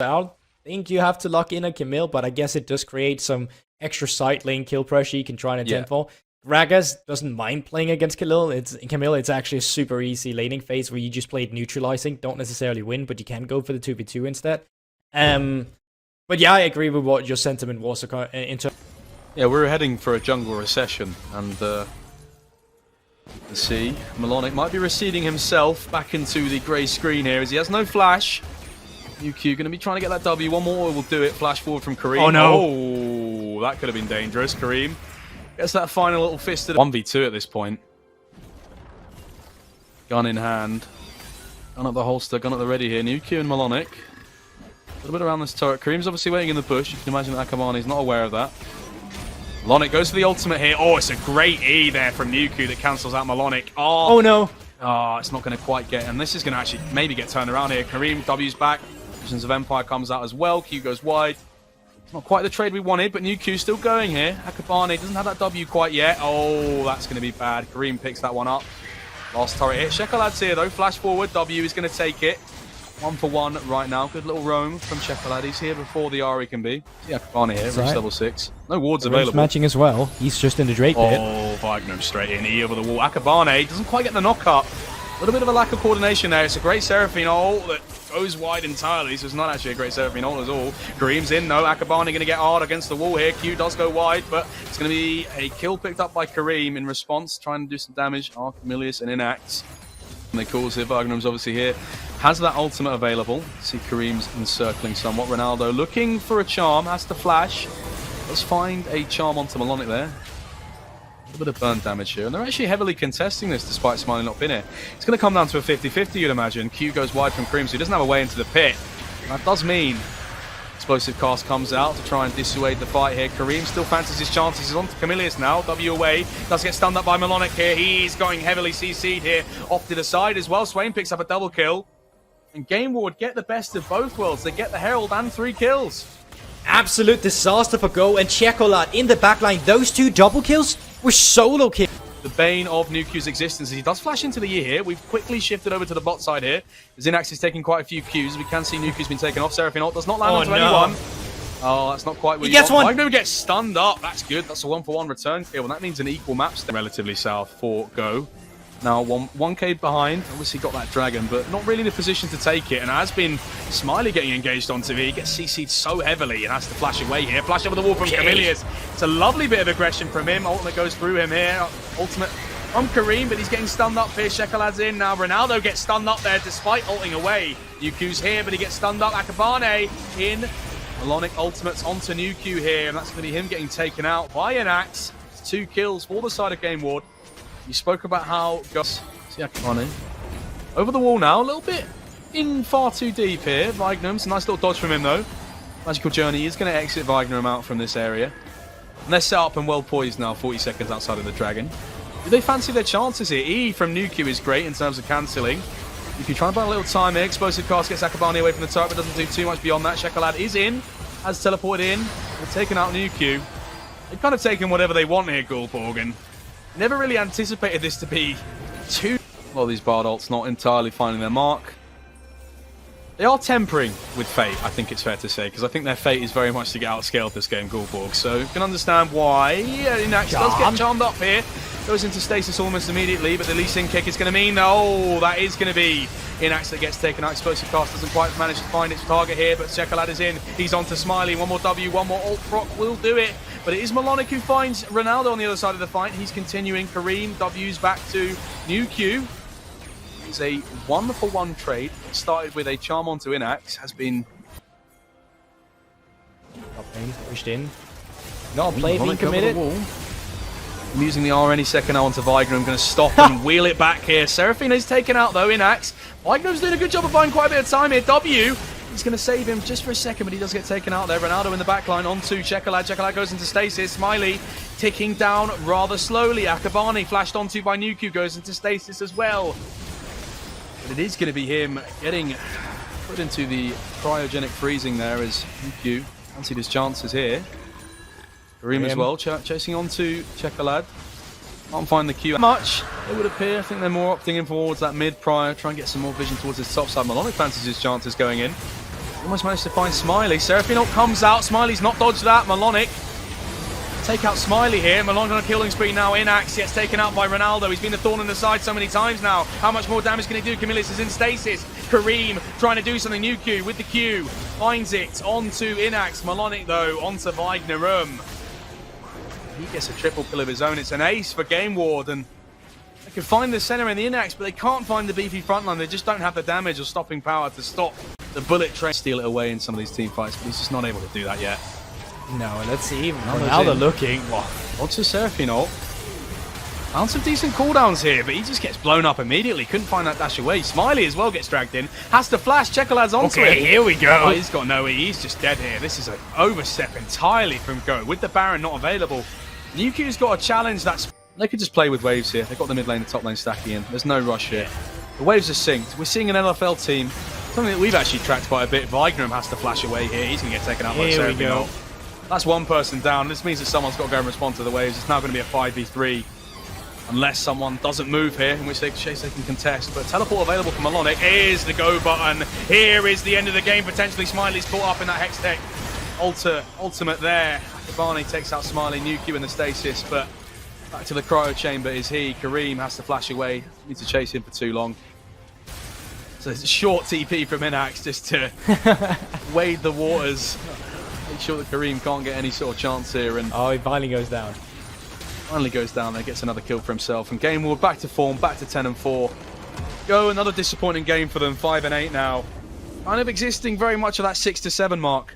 I think you have to lock in a Camille, but I guess it does create some extra side lane kill pressure you can try and attempt for. Gragas doesn't mind playing against Camille. It's actually a super easy laning phase where you just play it neutralizing. Don't necessarily win, but you can go for the 2v2 instead. But yeah, I agree with what your sentiment was in terms. Yeah, we're heading for a jungle recession, and let's see, Melonic might be receding himself back into the grey screen here as he has no flash. UQ going to be trying to get that W. One more will do it. Flash forward from Kareem. Oh no! Oh, that could have been dangerous. Kareem gets that final little fist. 1v2 at this point. Gun in hand. Gun at the holster, gun at the ready here. UQ and Melonic. A little bit around this turret. Kareem's obviously waiting in the bush. You can imagine that Akabani's not aware of that. Melonic goes for the ultimate here. Oh, it's a great E there from Nuku that cancels out Melonic. Oh no! Oh, it's not going to quite get, and this is going to actually maybe get turned around here. Kareem W's back. Visions of Empire comes out as well. Q goes wide. It's not quite the trade we wanted, but Nuku's still going here. Akabane doesn't have that W quite yet. Oh, that's going to be bad. Kareem picks that one up. Last turret hit. Shekelad's here though. Flash forward. W is going to take it. 1 for 1 right now. Good little roam from Shekelad. He's here before the Ari can be. See Akabane here. Reach level 6. No wards available. Matching as well. He's just in the Drake pit. Oh, Wagner straight in. E over the wall. Akabane doesn't quite get the knock up. A little bit of a lack of coordination there. It's a great Seraphine ult that goes wide entirely, so it's not actually a great Seraphine ult at all. Kareem's in though. Akabane going to get hard against the wall here. Q does go wide, but it's going to be a kill picked up by Kareem in response, trying to do some damage. Archimilius and Inax. And they calls here. Wagnum's obviously here. Has that ultimate available. See Kareem's encircling somewhat. Ronaldo looking for a charm. Has to flash. Let's find a charm onto Melonic there. A little bit of burn damage here, and they're actually heavily contesting this despite Smiley not being here. It's going to come down to a 50-50, you'd imagine. Q goes wide from Kareem, so he doesn't have a way into the pit. And that does mean explosive cast comes out to try and dissuade the fight here. Kareem still fancies his chances. He's on to Camillus now. W away. Does get stunned up by Melonic here. He's going heavily CC'd here. Off to the side as well. Swain picks up a double kill. And GameWard get the best of both worlds. They get the Herald and 3 kills. Absolute disaster for Go and Shekelad in the backline. Those 2 double kills were solo kills. The bane of Nuku's existence. He does flash into the E here. We've quickly shifted over to the bot side here. Zinax is taking quite a few Qs. We can see Nuku's been taken off. Seraphine ult does not land onto anyone. Oh, that's not quite what he gets one. Wagner gets stunned up. That's good. That's a 1-for-1 return kill. And that means an equal map step relatively south for Go. Now, 1k behind. Obviously got that dragon, but not really in a position to take it. And has been Smiley getting engaged onto me. He gets CC'd so heavily and has to flash away here. Flash over the wall from Camillus. It's a lovely bit of aggression from him. Ultimate goes through him here. Ultimate from Kareem, but he's getting stunned up here. Shekelad's in now. Ronaldo gets stunned up there despite ulting away. Nuku's here, but he gets stunned up. Akabane in. Melonic ultimates onto Nuku here, and that's going to be him getting taken out by an axe. It's 2 kills for the side of GameWard. You spoke about how Gus... See Akabane. Over the wall now, a little bit in far too deep here. Vignum's a nice little dodge from him though. Magical Journey is going to exit Vignum out from this area. And they're set up and well poised now, 40 seconds outside of the dragon. Do they fancy their chances here? E from Nuku is great in terms of cancelling. You can try and buy a little time here. Explosive cast gets Akabane away from the turret, but doesn't do too much beyond that. Shekelad is in, has teleported in. They've taken out Nuku. They've kind of taken whatever they want here, Gulborg. Never really anticipated this to be too... Well, these Bard ults not entirely finding their mark. They are tempering with fate, I think it's fair to say, because I think their fate is very much to get outscaled this game, Gulborg. So you can understand why. Inax does get charmed up here. Goes into stasis almost immediately, but the Lee Sin kick is going to mean, oh, that is going to be Inax that gets taken out. Explosive cast doesn't quite manage to find its target here, but Shekelad is in. He's on to Smiley. One more W, one more ult proc will do it. But it is Melonic who finds Ronaldo on the other side of the fight. He's continuing. Kareem W's back to Nuku. It's a 1-for-1 trade. It started with a charm onto Inax. Has been... Pushed in. Not a play being committed. I'm using the R any second now onto Wagner. I'm going to stop and wheel it back here. Seraphine is taken out though, Inax. Wagner's doing a good job of buying quite a bit of time here. W, he's going to save him just for a second, but he does get taken out there. Ronaldo in the back line onto Shekelad. Shekelad goes into stasis. Smiley ticking down rather slowly. Akabane flashed onto by Nuku goes into stasis as well. But it is going to be him getting put into the cryogenic freezing there as Nuku fancied his chances here. Kareem as well, chasing on to Shekelad. Can't find the Q much, it would appear. I think they're more opting in towards that mid prior, try and get some more vision towards his top side. Melonic fancies his chances going in. Almost managed to find Smiley. Seraphinolt comes out. Smiley's not dodged that. Melonic take out Smiley here. Melonic on a killing spree now. Inax gets taken out by Ronaldo. He's been the thorn in the side so many times now. How much more damage can he do? Camillus is in stasis. Kareem trying to do something. New Q with the Q. Finds it onto Inax. Melonic, though, onto Vignerum. He gets a triple kill of his own. It's an ace for GameWard, and they can find the center and the Inax, but they can't find the beefy frontline. They just don't have the damage or stopping power to stop the bullet train. Steal it away in some of these team fights, but he's just not able to do that yet. No, let's see. Ronaldo looking. What's a Seraphinolt? Found some decent cooldowns here, but he just gets blown up immediately. Couldn't find that dash away. Smiley as well gets dragged in. Has to flash. Checolad's onto it. Here we go. Oh, he's got no E. He's just dead here. This is an overstep entirely from Go. With the Baron not available, Newq's got a challenge that's... They could just play with waves here. They've got the mid lane, the top lane stacking in. There's no rush here. The waves are synced. We're seeing an LFL team. Something that we've actually tracked quite a bit. Vignerum has to flash away here. He's going to get taken out by Seraphinolt. That's one person down. This means that someone's got to go and respond to the waves. It's now going to be a 5v3. Unless someone doesn't move here, in which case they can contest. But teleport available for Melonic. Here's the go button. Here is the end of the game, potentially. Smiley's caught up in that Hex Tech. Ultimate there. Akabane takes out Smiley. New Q in the stasis, but back to the cryo chamber is he. Kareem has to flash away. Needs to chase him for too long. So it's a short TP from Inax just to wade the waters. Make sure that Kareem can't get any sort of chance here. And oh, he finally goes down. Finally goes down there, gets another kill for himself. And GameWard back to form, back to 10-4. Go, another disappointing game for them, 5-8 now. Kind of existing very much of that 6-7 mark.